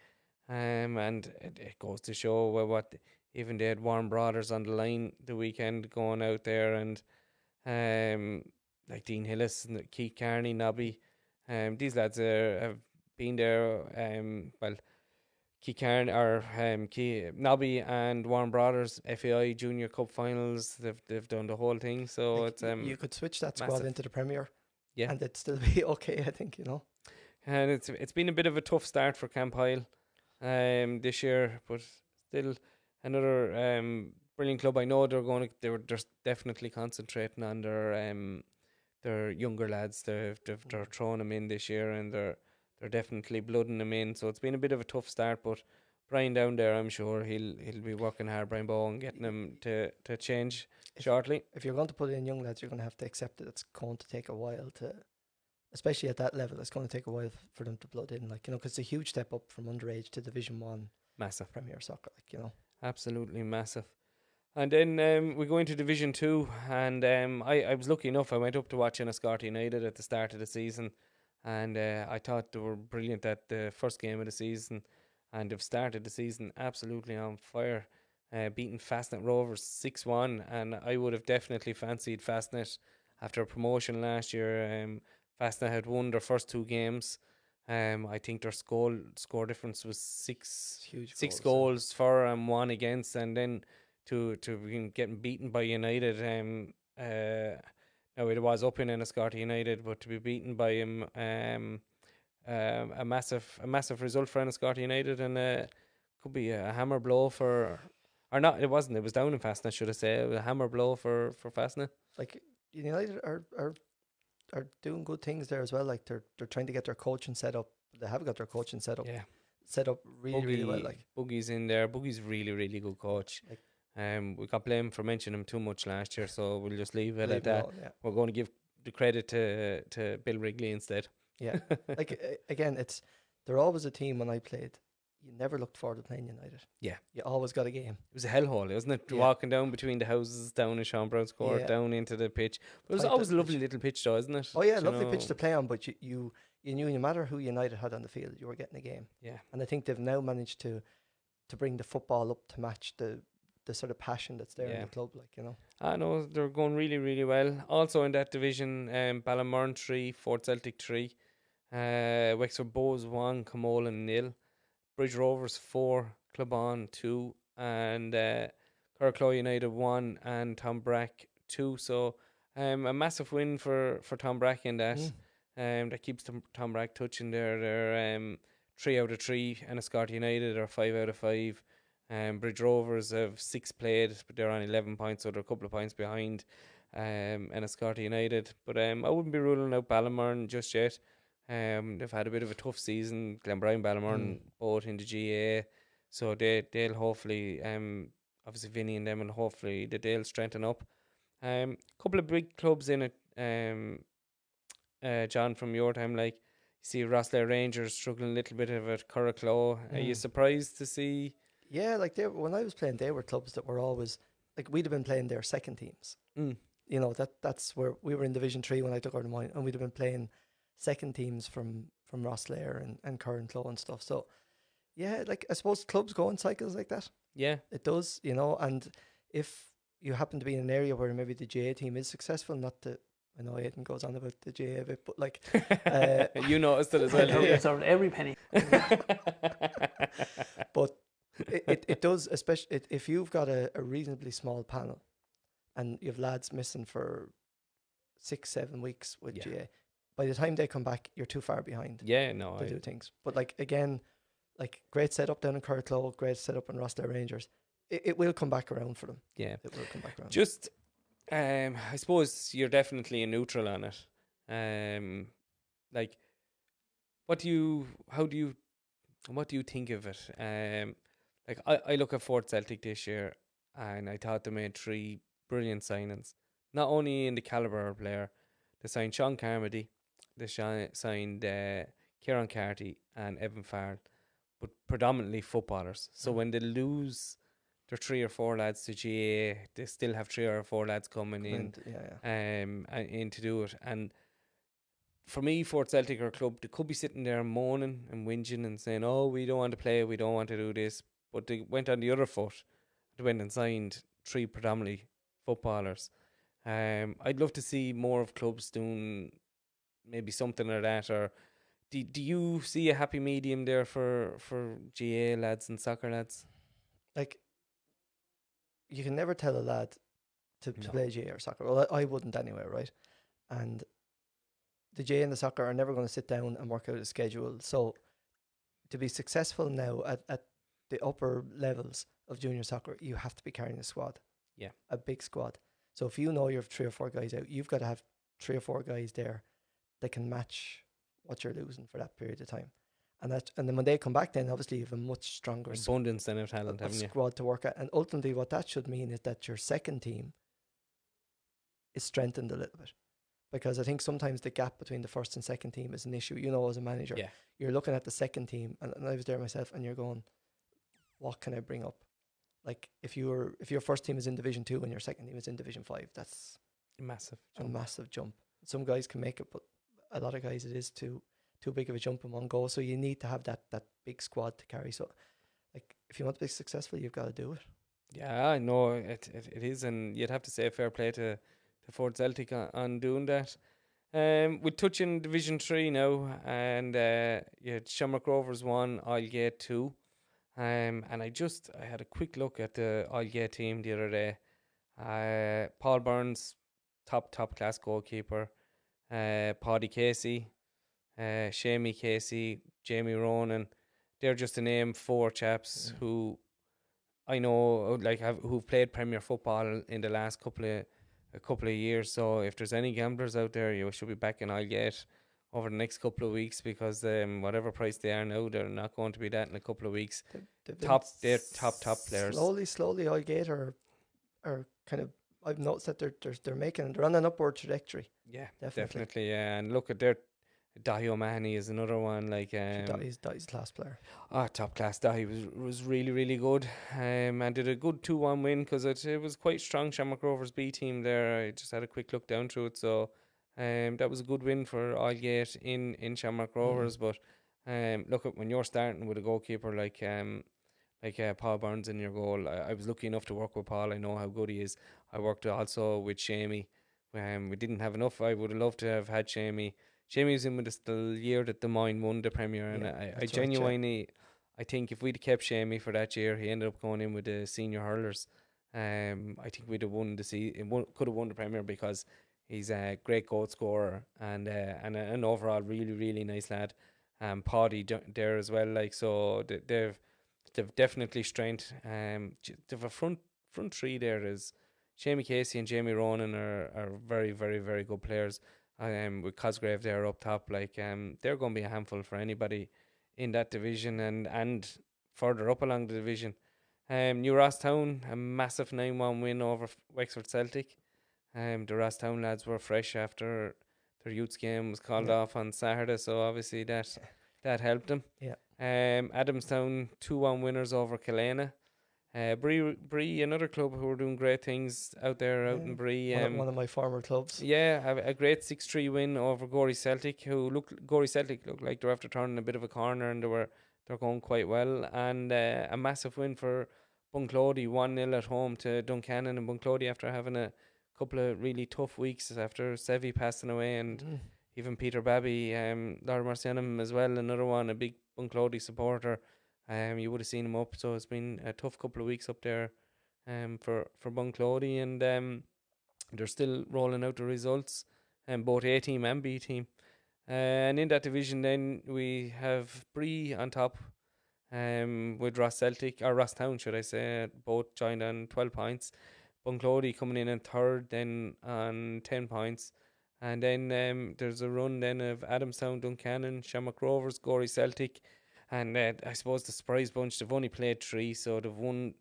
Speaker 1: and it goes to show what even they had Warren Brothers on the line the weekend going out there, and like Dean Hillis and Keith Carney, Nobby, these lads have been there. Keith Carney or Nobby and Warren Brothers FAI Junior Cup finals. They've done the whole thing. So it's
Speaker 2: you could switch that squad into the Premier.
Speaker 1: Yeah,
Speaker 2: and it'd still be okay, I think,
Speaker 1: And it's been a bit of a tough start for Campile this year, but still another brilliant club. I know they're definitely concentrating on their younger lads. They're throwing them in this year, and they're definitely blooding them in. So it's been a bit of a tough start, but Brian down there, I'm sure he'll be working hard, Brian Bowen, getting them to change shortly.
Speaker 2: If you're going to put in young lads, you're going to have to accept that it's going to take a while especially at that level, it's going to take a while for them to blood in, because it's a huge step up from underage to Division 1.
Speaker 1: Massive.
Speaker 2: Premier soccer,
Speaker 1: Absolutely massive. And then we go into Division 2, and I was lucky enough, I went up to watch Enniscorthy United at the start of the season, and I thought they were brilliant at the first game of the season, and they've started the season absolutely on fire, beating Fastnet Rovers 6-1, and I would have definitely fancied Fastnet after a promotion last year. Fastnet had won their first 2 games. I think their score difference was six goals for and 1 against, and then to getting beaten by United. Now it was up in Enniscorthy United, but to be beaten by him, a massive result for Enniscorthy United, and could be a hammer blow for, or not. It wasn't. It was down in Fastnet, should I say? It was a hammer blow for Fastnet.
Speaker 2: Like United are doing good things there as well. Like they're trying to get their coaching set up. They have got their coaching set up.
Speaker 1: Yeah,
Speaker 2: set up really well. Like
Speaker 1: Boogie's in there. Boogie's really good coach. We got blamed for mentioning him too much last year, so we'll just leave it
Speaker 2: Leave
Speaker 1: at that.
Speaker 2: alone, yeah.
Speaker 1: We're going to give the credit to Bill Wrigley instead.
Speaker 2: Yeah. Like, again, they're always a team when I played. You never looked forward to playing United.
Speaker 1: Yeah.
Speaker 2: You always got a game.
Speaker 1: It was a hellhole, wasn't it?
Speaker 2: Yeah.
Speaker 1: Walking down between the houses, down in Sean Brown's court,
Speaker 2: Yeah.
Speaker 1: down into the pitch. But it was
Speaker 2: Tight
Speaker 1: always a
Speaker 2: little
Speaker 1: lovely
Speaker 2: pitch.
Speaker 1: little pitch, though, isn't it?
Speaker 2: Oh yeah,
Speaker 1: Do
Speaker 2: lovely
Speaker 1: you
Speaker 2: pitch
Speaker 1: know?
Speaker 2: to play on, but you knew no matter who United had on the field, you were getting a game.
Speaker 1: Yeah.
Speaker 2: And I think they've now managed to bring the football up to match the sort of passion that's there in
Speaker 1: Yeah.
Speaker 2: the club, like, you know.
Speaker 1: I know they're going really, really well. Also in that division, Ballamurn 3, Fort Celtic 3, Wexford Bows 1, Camolan 0, Bridge Rovers 4, Clubon 2, and Carclaw United 1 and Tom Brack 2. So a massive win for Tom Brack in that. That keeps Tom Brack touching there. They're 3 out of 3, and Escort United are 5 out of 5. Bridge Rovers have 6 played, but they're on 11 points, so they're a couple of points behind Enniscorthy United. But I wouldn't be ruling out Ballamurn just yet. They've had a bit of a tough season. Glenbrine, Ballamurn, both in the GA, so they'll hopefully, obviously Vinny and them, and hopefully they'll strengthen up. Couple of big clubs in it. John, from your time, like, you see Rosslare Rangers struggling a little bit of it. Curraclaw, are you surprised to see?
Speaker 2: Yeah, like when I was playing, they were clubs that were always like, we'd have been playing their second teams. You know, that's where we were in Division 3 when I took over the mine, and we'd have been playing second teams from Rosslare and Curraclaw and stuff. So yeah, like, I suppose clubs go in cycles like that.
Speaker 1: Yeah,
Speaker 2: It does, you know. And if you happen to be in an area where maybe the GA team is successful, not to, I know Aidan goes on about the GA a bit, but like
Speaker 1: you noticed it as well.
Speaker 3: They deserved every penny.
Speaker 2: but it does, especially if you've got a reasonably small panel and you've lads missing for 6-7 weeks with GA, by the time they come back, you're too far behind
Speaker 1: Yeah, no,
Speaker 2: to do things. But like, again, like, great setup down in Curraclaw, great setup in Rosslare Rangers. It will come back around for them.
Speaker 1: yeah.
Speaker 2: It will come back around.
Speaker 1: Just, I suppose you're definitely a neutral on it. Like, what do you think of it? Like, I look at Fort Celtic this year, and I thought they made 3 brilliant signings. Not only in the calibre of player, they signed Sean Carmody, they signed Kieran Carty and Evan Farrell, but predominantly footballers. So when they lose their 3 or 4 lads to GA, they still have 3 or 4 lads coming in, in to do it. And for me, Fort Celtic are a club, they could be sitting there moaning and whinging and saying, oh, we don't want to play, we don't want to do this. But they went on the other foot. They went and signed 3 predominantly footballers. I'd love to see more of clubs doing maybe something like that. Or do you see a happy medium there for GA lads and soccer lads?
Speaker 2: Like, you can never tell a lad to play GA or soccer. Well, I wouldn't anyway, right? And the GA and the soccer are never going to sit down and work out a schedule. So to be successful now at the upper levels of junior soccer, you have to be carrying a squad.
Speaker 1: Yeah.
Speaker 2: A big squad. So if you know you have 3 or 4 guys out, you've got to have 3 or 4 guys there that can match what you're losing for that period of time. And then when they come back, then obviously you have a much stronger
Speaker 1: abundance then of talent, haven't you?
Speaker 2: Squad to work at. And ultimately what that should mean is that your second team is strengthened a little bit. Because I think sometimes the gap between the first and second team is an issue. You know, as a manager, you're looking at the second team, and I was there myself, and you're going, what can I bring up? Like, if your first team is in Division 2 and your second team is in Division 5, that's
Speaker 1: a massive
Speaker 2: jump. Some guys can make it, but a lot of guys, it is too big of a jump in one go. So you need to have that big squad to carry. So, like, if you want to be successful, you've got to do it.
Speaker 1: Yeah, I know it is, and you'd have to say fair play to Fort Celtic on doing that. We touch in Division 3 now, and you had Shamrock Rovers 1, Aldgate 2. And I had a quick look at the Aldgate team the other day. Paul Burns, top class goalkeeper. Paddy Casey, Shamey Casey, Jamie Ronan. They're just to name 4 chaps who I know who've played Premier football in the last couple of years. So if there's any gamblers out there, you should be backing Aldgate over the next couple of weeks, because whatever price they are now, they're not going to be that in a couple of weeks. They're top players.
Speaker 2: Slowly, Aldgate are are kind of, I've noticed that they're making, they're on an upward trajectory.
Speaker 1: Yeah,
Speaker 2: Definitely.
Speaker 1: definitely. Yeah, and look at their Dahi O'Mahony is another one. Like
Speaker 2: He's a class player.
Speaker 1: top class. Dahi was really really good. And did a good 2-1 win because it was quite strong. Shamrock Rovers B team there. I just had a quick look down through it. So that was a good win for Aldgate in Shamrock Rovers. But look at when you're starting with a goalkeeper like Paul Burns in your goal. I was lucky enough to work with Paul. I know how good he is. I worked also with Shamey. We didn't have enough. I would have loved to have had Shamey. Shamey was in with us the year that Des Moines won the Premier, and I genuinely, I think if we'd kept Shamey for that year, he ended up going in with the senior hurlers. I think we'd have won could have won the Premier because he's a great goal scorer and an overall really really nice lad. Paddy there as well, like so they've definitely strength. They've a front three there is Jamie Casey and Jamie Ronan are very very very good players. With Cosgrave there up top, like they're going to be a handful for anybody in that division and further up along the division. New Rosstown, a massive 9-1 win over Wexford Celtic. The Rosstown lads were fresh after their youths game was called off on Saturday, so obviously that helped them.
Speaker 2: Yeah.
Speaker 1: Adamstown 2-1 winners over Killarney. Bree, another club who are doing great things out there out in Bree.
Speaker 2: One of my former clubs.
Speaker 1: Yeah, a great 6-3 win over Gorey Celtic, Gorey Celtic looked like they're after turning a bit of a corner and they're going quite well. And a massive win for Bunclody, 1-0 at home to Duncannon, and Bunclody after having a couple of really tough weeks after Sevi passing away and even Peter Babby, Laura Marcianum as well, another one, a big Bunclody supporter. You would have seen him up, so it's been a tough couple of weeks up there for Bunclody, and they're still rolling out the results, both A team and B team. And in that division then we have Bree on top with Rosstown should I say, both joined on 12 points. Bunclody coming in third then on 10 points. And then there's a run then of Adamstown, Duncannon, Shamrock Rovers, Gorey Celtic, and I suppose the surprise bunch, they've only played 3, so they've won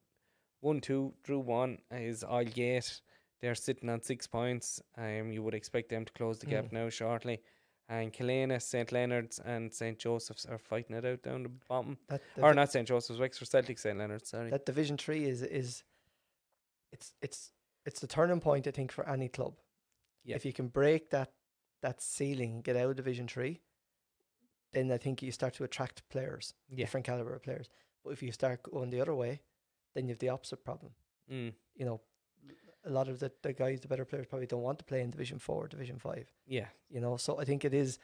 Speaker 1: 2, drew 1 is Aldgate. They're sitting on 6 points. You would expect them to close the gap now shortly. And Killarney, St Leonard's and St Joseph's are fighting it out down the bottom. Or not St Joseph's, Wexford Celtic, St Leonard's, sorry.
Speaker 2: That Division 3 is it's the turning point, I think, for any club. Yep. If you can break that ceiling, get out of Division 3, then I think you start to attract players, different caliber of players. But if you start going the other way, then you have the opposite problem. You know, a lot of the guys, the better players, probably don't want to play in Division 4, Division 5.
Speaker 1: Yeah.
Speaker 2: You know, so I think it's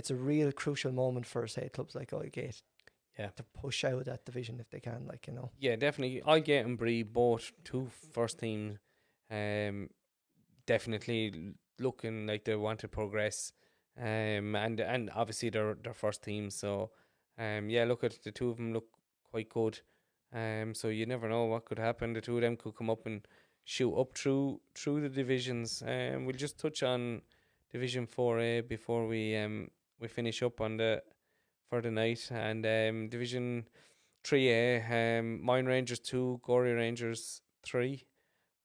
Speaker 2: a real crucial moment for, say, clubs like Aldgate. Yeah. To push out that division if they can, like, you know.
Speaker 1: Yeah, definitely. Aldgate and Bree, both 2 first teams, definitely looking like they want to progress. And obviously they're first teams, so look at the 2 of them look quite good. So you never know what could happen. The 2 of them could come up and shoot up through the divisions. We'll just touch on Division 4A before we finish up on for the night. And Division 3A, Mine Rangers 2, Gorey Rangers 3,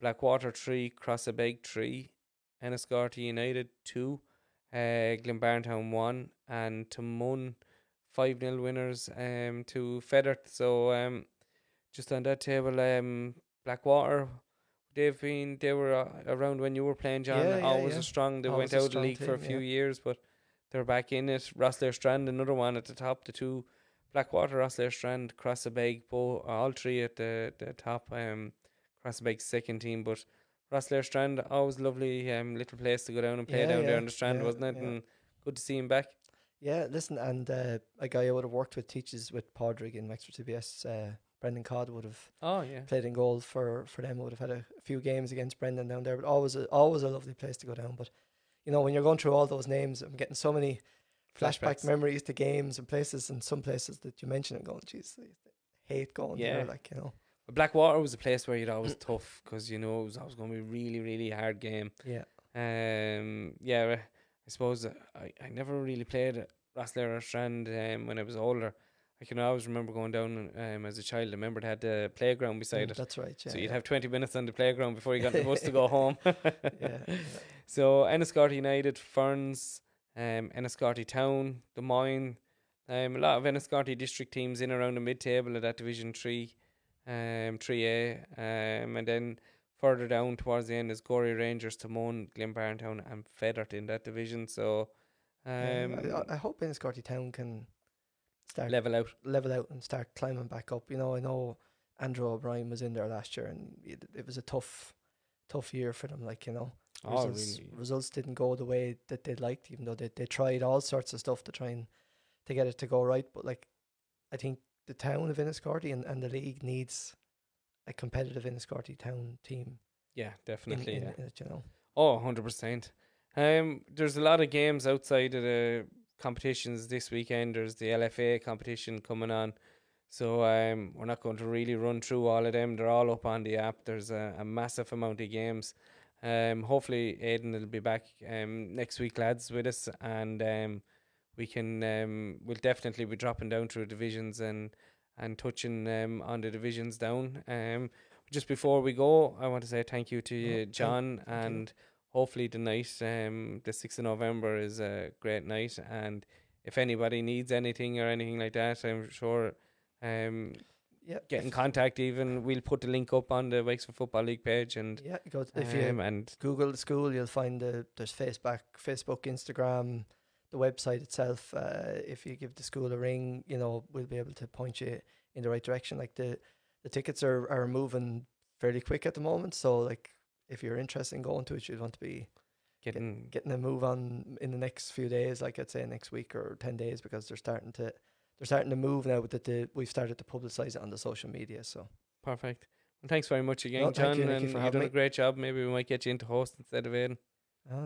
Speaker 1: Blackwater 3, Crossabeg 3, Enniscorthy United 2, Glenbarntown 1, and Tamun 5-0 winners to Feathert. So just on that table, Blackwater, they were around when you were playing, John. Always a strong. They went out of the league for a few years, but they're back in it. Rosslare Strand, another one at the top. The 2, Blackwater, Rosslare Strand, Crossabeg, all 3 at the top. Crossabeg's second team, but Rosslare Strand, always lovely little place to go down and play down there on the Strand, wasn't it? And good to see him back.
Speaker 2: Yeah, listen, and a guy I would have worked with teaches with Padraig in Wexford CBS, Brendan Codd would have played in goal for them. Would have had a few games against Brendan down there, but always a lovely place to go down. But you know, when you're going through all those names, I'm getting so many flashback memories to games and places, and some places that you mentioned, I'm going, geez, I hate going there, like, you know.
Speaker 1: But Blackwater was a place where you'd always tough because, you know, it was always going to be a really, really hard game.
Speaker 2: Yeah.
Speaker 1: I suppose I never really played Rosslare or Strand when I was older. I can always remember going down as a child. I remember they had the playground beside it.
Speaker 2: That's right. Yeah,
Speaker 1: So you'd
Speaker 2: yeah.
Speaker 1: have 20 minutes on the playground before you got the bus to go home.
Speaker 2: Yeah.
Speaker 1: So Enniscorthy United, Ferns, Enniscorthy Town, Des Moines, a lot of Enniscorthy district teams in around the mid-table of that Division 3, 3A, and then further down towards the end is Gorey Rangers, Timon, Glenbarntown and Fethard in that division. So
Speaker 2: I hope Enniscorthy Town can start
Speaker 1: level out.
Speaker 2: and start climbing back up. I know Andrew O'Brien was in there last year, and it was a tough year for them. Results didn't go the way that they'd liked, even though they tried all sorts of stuff to try and to get it to go right. But I think the town of Enniscorthy and the league needs a competitive Enniscorthy Town team.
Speaker 1: Yeah, definitely.
Speaker 2: In it,
Speaker 1: 100%. There's a lot of games outside of the competitions this weekend. There's the LFA competition coming on, so we're not going to really run through all of them. They're all up on the app. There's a massive amount of games. Hopefully Aidan will be back next week, lads, with us, and we can we'll definitely be dropping down through divisions and touching on the divisions down. Just before we go, I want to say thank you to you, John, and hopefully the night, the 6th of November, is a great night. And if anybody needs anything or anything like that, I'm sure get in contact. Even we'll put the link up on the Wexford Football League page, and
Speaker 2: if you and Google the school, you'll find there's Facebook, Instagram, the website itself. If you give the school a ring, we'll be able to point you in the right direction. Like the tickets are moving fairly quick at the moment, so if you're interested in going to it, you'd want to be getting a move on in the next few days, like I'd say next week or 10 days, because they're starting to move now that we've started to publicise it on the social media. So
Speaker 1: perfect. Well, thanks very much again, John, and you've done a great job. Maybe we might get you into host instead of Aidan.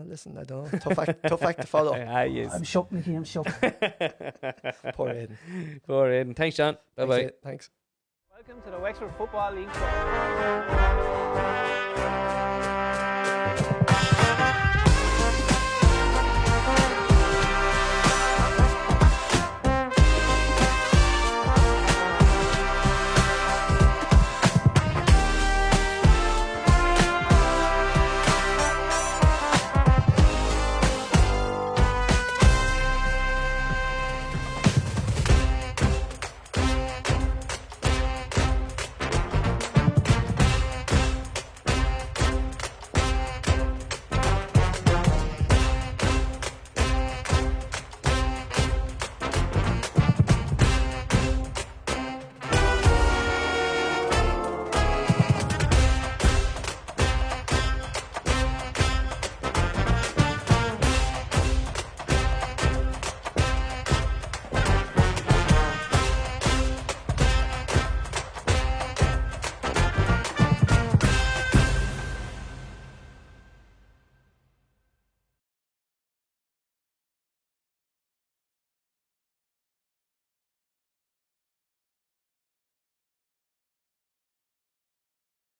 Speaker 2: Listen, I don't know. Tough act to follow.
Speaker 1: Yes.
Speaker 3: I'm shocked, Nicky. I'm shocked.
Speaker 2: Poor Aidan.
Speaker 1: Poor Aidan. Thanks, John. Bye-bye.
Speaker 2: Thanks.
Speaker 3: Welcome to the Wexford Football League Show.